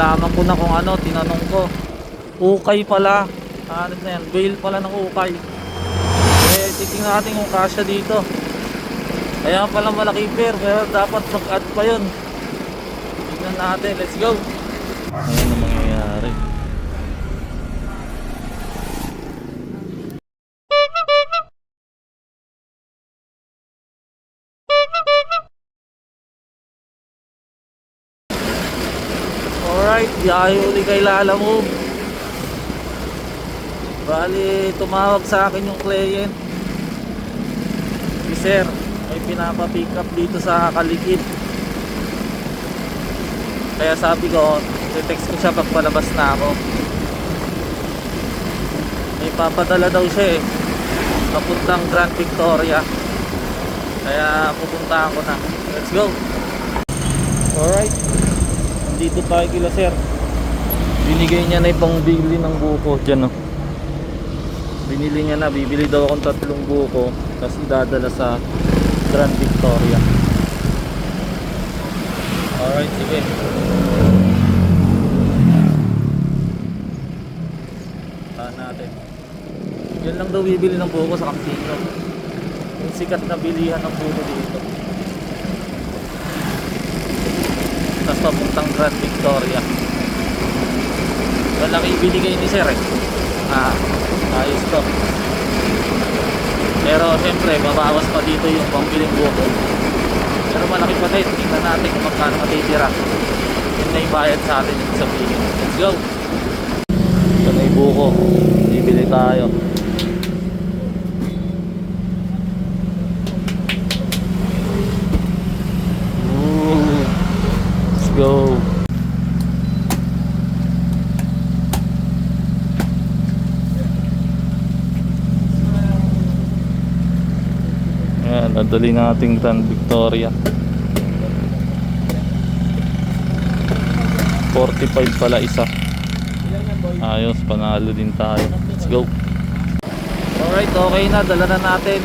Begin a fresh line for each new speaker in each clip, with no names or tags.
Nalaman ko na kung ano, tinanong ko. Ukay pala. Ano na yan? Bail pala ng ukay. Eh, titingnan natin kung kasya dito. Kaya pala malaki pair, pero dapat mag-add pa yun. Tignan natin, let's go. Ano na mangyayari? Alright, biyahe uli kay Lala Move. Bali, tumawag sa akin yung client. Si Sir, may pinapapick up dito sa Kalikit. Kaya sabi ko, text ko siya pagpalabas na ako. May papadala daw siya eh, papuntang Grand Victoria. Kaya pupuntahan ko na. Let's go. Alright, dito tayo kila Sir. Binigay niya na yung pangbili ng buko dyan, no? Binili niya na, bibili daw akong 3 buko, tapos idadala sa Grand Victoria. Alright, sige. Tahan natin. Yan lang daw bibili ng buko sa Campino. Yung sikat na bilihan ng buko dito. Tapos papuntang Grand Victoria. Yan lang ibinigay ni Sir eh. Ayos to. Pero syempre mabawas pa dito yung pambiling buko. Pero malaki pa din. Tingnan natin kung magkano matitira. Yun na yung bayad sa atin yung sabihin. Let's go. Ito na yung buko. Bibili tayo. Ooh. Let's go. Ayan, nadali nating Grand Victoria. 45 pala isa. Ayos, panalo din tayo. Let's go. Alright, okay na, dala na natin.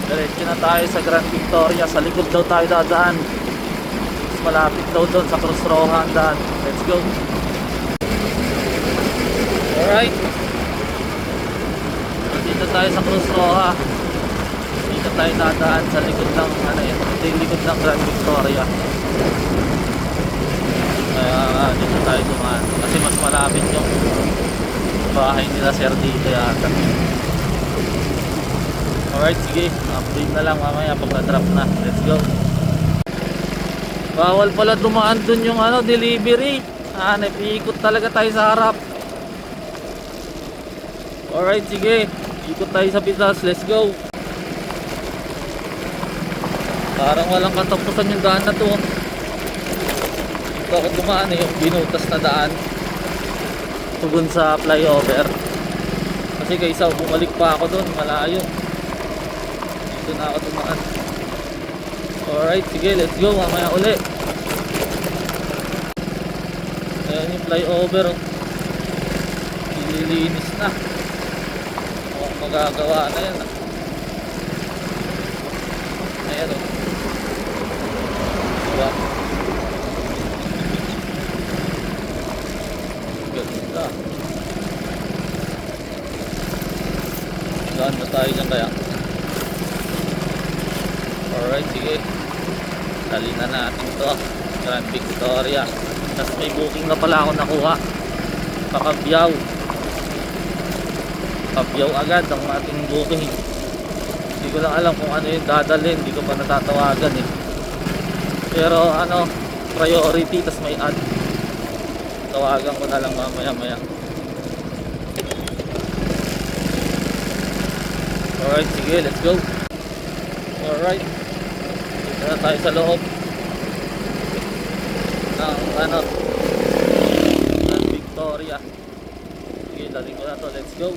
Diretso na tayo sa Grand Victoria. Sa likod daw tayo dadaan. Mas malapit daw doon sa Cruz Roja ang daan. Let's go. Alright, dito tayo sa Cruz Roja. Dito tayo dadaan sa likod ng likod ng Grand Victoria. Kaya dito tayo dumaan kasi mas malapit yung bahay nila Sir dito yata. Alright, sige, update na lang mamaya pag na-drop na. Let's go. Bawal pala dumaan dun yung delivery. Napiikot talaga tayo sa harap. Alright, sige, ikot tayo sa Pitas. Let's go. Parang walang katapusan yung daan na to. Dito ako dumaan yung binutas na daan tugon sa flyover. Kasi kaysa bumalik pa ako doon, malayo. Dito na ako dumaan. Alright, sige, let's go. Mamaya uli. Ayan yung flyover. Ililinis na. Magagawa na yan. Ayan o. Diba? Ganda. Saan ba tayo dyan kaya? Alright, sige. Dali na natin to. Grand Victoria. Tapos may booking na pala ako nakuha. Pakabyaw. Pakabyaw agad ang ating booking. Hindi ko lang alam kung ano yung dadalhin. Hindi ko pa natatawagan eh. Pero priority, tas may ad. Tawagan ko na lang mamaya maya. Alright, sige, let's go. Alright, dito na tayo sa loob ng ng Victoria. Sige, daling ko na to, let's go.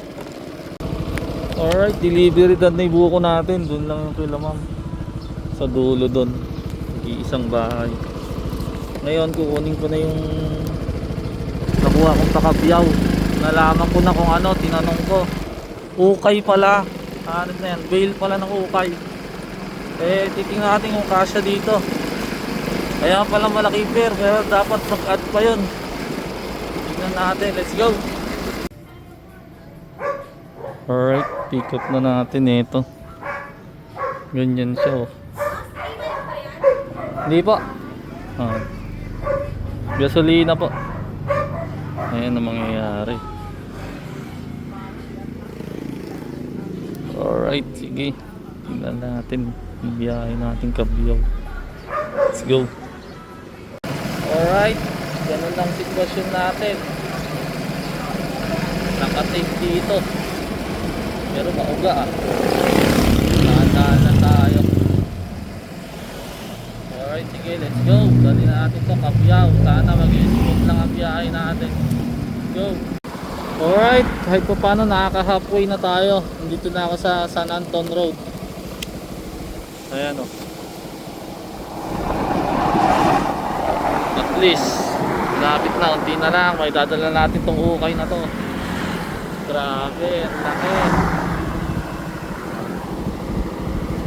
Alright, delivery done na yung buko natin. Doon lang yung kila ma'am, sa dulo doon. Isang bahay. Ngayon kukunin ko na yung nakuha kong pakabyaw. Nalaman ko na kung ano, tinanong ko. Ukay pala. Ano na yan? Bail pala ng ukay. Eh, titingnan natin kung kasya dito. Kaya pala malaki pair, pero dapat mag-add pa yun. Tignan natin, let's go. Alright, pick up na natin ito. Ganyan siya oh. Hindi po. Gasolina po. Ayan ang mangyayari. Alright, sige. Tingnan natin. Biyahe natin Cabiao. Let's go. Alright, ganun lang sitwasyon natin. Nakatape dito. Pero mauga ah. Dahan-dahan na tayo. Alright, sige, let's go. Dali na natin to Cabiao. Sana mag-smooth lang ang biyahe natin. Let's go. Alright, kahit pa paano nakaka-halfway na tayo. Nandito na ako sa San Anton Road. Ayan o. At least lapit na, unti na lang. May dadala natin tong ukay na to. Grabe, ang laki.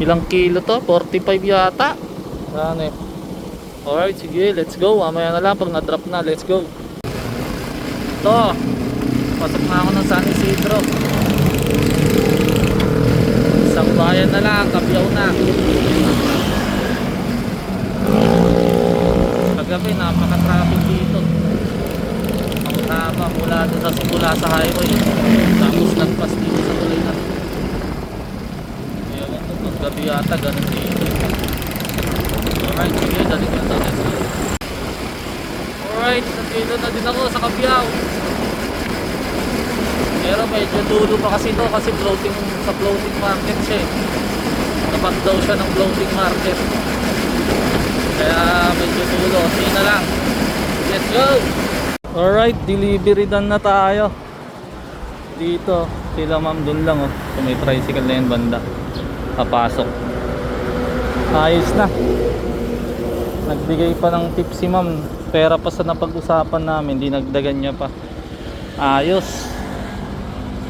Ilang kilo to? 45 yata. Ano eh. Alright, sige, let's go. Mamaya na lang pag na-drop na, let's go. Ito, pasok na ako ng San Isidro. Isang bayan na lang, Cabiao na. Kagabi, napaka-traffic dito. Ang haba mula doon sa simula sa highway. Tapos nagpas dito sa tuloy na. Ewan ko, gabi yata, ganun dito. Alright, sige, dali ko na ito. Alright, nandito na din ako sa Cabiao. Pero medyo dulo pa kasi ito kasi floating, sa floating market siya eh. Tapat daw siya ng floating market. Kaya medyo dulo, sige na lang. Let's go! Alright, delivery done na tayo. Dito, sila ma'am dun lang oh. Kung may tricycle na yan banda. Papasok. Ayos na. Nagbigay pa ng tip si ma'am. Pera pa sa napag-usapan namin, dinagdagan niya pa. Ayos.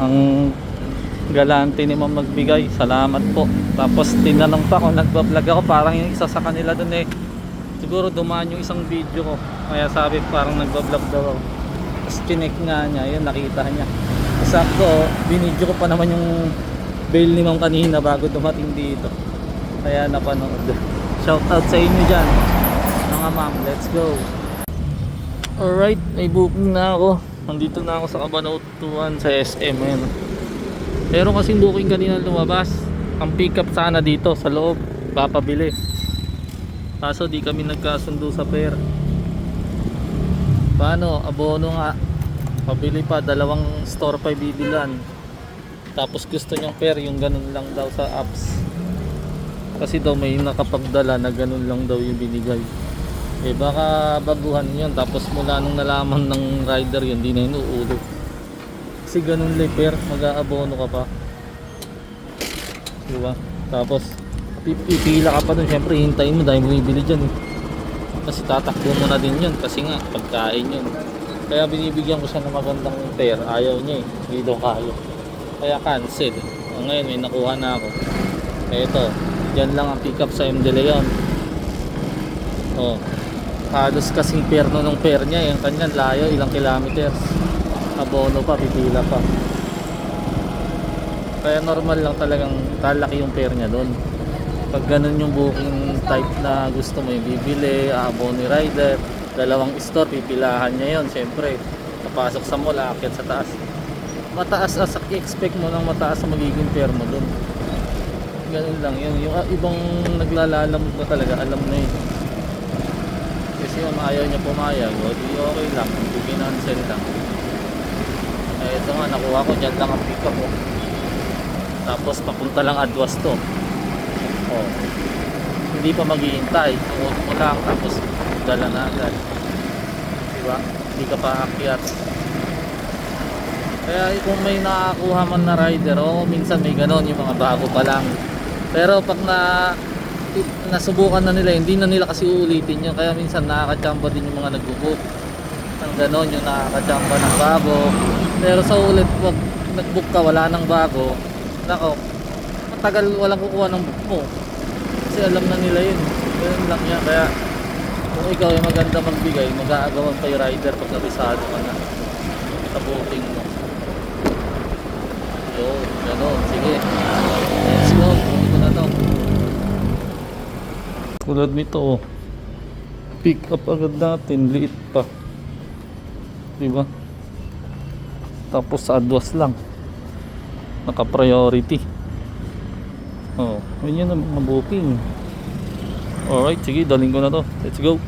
Ang galante ni ma'am magbigay. Salamat po. Tapos tinanong pa kung nagbablog ako. Parang yung isa sa kanila dun eh. Siguro dumaan yung isang video ko. Kaya sabi parang nagbablog daw ako. Tapos chinek nga niya. Yun nakita niya. Sakto, binidyo ko pa naman yung bail ni ma'am kanina bago dumating dito. Kaya napanood. Shout out sa inyo dyan mga ma'am, let's go. Alright, may booking na ako. Nandito na ako sa Cabanatuan sa SM ayan. Pero kasing booking kanina lumabas. Ang pick up sana dito sa loob, papabili. Kaso di kami nagkasundo sa fare. Paano, abono nga. Pabili pa, dalawang store pa bibilan. Tapos gusto niyang fare, yung ganun lang daw sa apps. Kasi daw may nakapagdala na ganun lang daw yung binigay. Eh baka baguhan yun. Tapos mula nung nalaman ng rider yun, di na inuulit. Kasi ganun leper, mag-aabono ka pa. Diba? Tapos pipila ka pa dun. Siyempre hintayin mo dahil bumibili dyan eh. Kasi tatakbo mo na din yun. Kasi nga pagkain yun. Kaya binibigyan ko siya ng magandang fare. Ayaw niya eh, hindi daw kaya. Kaya cancel. Ngayon may nakuha na ako. Eto, yan lang ang pick up sa M. De Leon. Oh, halos kasing perno ng fare niya. Yung kanyang layo, ilang kilometers. Abono pa, pipila pa. Kaya normal lang talagang talaki yung fare niya doon. Pag ganun yung booking type na gusto mo yung bibili, abono ni rider, dalawang store, pipilahan niya yon. Siyempre, napasok sa mall, aakyat sa taas. Mataas as i-expect mo ng mataas ang magiging fare mo doon. Ganun lang yun. Yung ibang naglalalamog na talaga, alam na yun. Kasi yung ayaw niya pumayag, o di okay lang, i-cancel lang. Eh ito nga, nakuha ko, dyan lang ang pick up ko. Tapos papunta lang Adwas to. Oh, hindi pa maghihintay, tuwag mo lang, tapos dala na agad. Diba? Hindi ka pa akyat. Kaya kung may nakakuha man na rider, minsan may ganon yung mga bago pa lang. Pero pag nasubukan na nila, hindi na nila kasi uulitin yun. Kaya minsan nakakachamba din yung mga nagbubook ng ganon, yung nakakachamba ng bago. Pero sa ulit, pag nagbook ka, wala nang bago, nako, matagal walang kukuha ng book mo. Kasi alam na nila yun. Ganun lang yan. Kaya Kung ikaw ay maganda magbigay, mag-aagawan kay rider pag nabisado ka na sa booking mo. Yun, gano'n. Sige. Let's go. Kunin ko na to. Tulad nito, oh. Pick up agad natin. Liit pa. Diba? Tapos sa adwas lang. Naka-priority. Oh, yun ang mga booking. Alright, sige, daling ko na to. Let's go.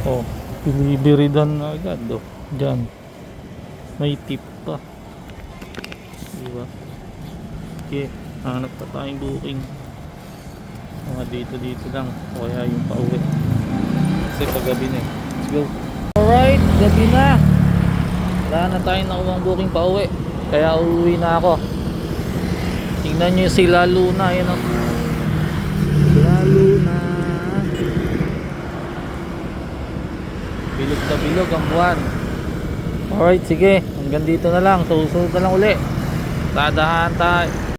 Oh, delivery done na agad, oh. Diyan. May tip pa. Diba? Okay, hanap pa tayong booking. Mga dito lang. O kaya yung pauwi. Kasi paggabi na eh. Let's go. Alright, gabi na. Wala na tayong nakuha booking pauwi. Kaya uuwi na ako. Tingnan nyo si Luna. Yan o. Luna. Bilog na bilog ang buwan. Alright, sige. Hanggang dito na lang. Susunod na lang uli. Dadahan tayo.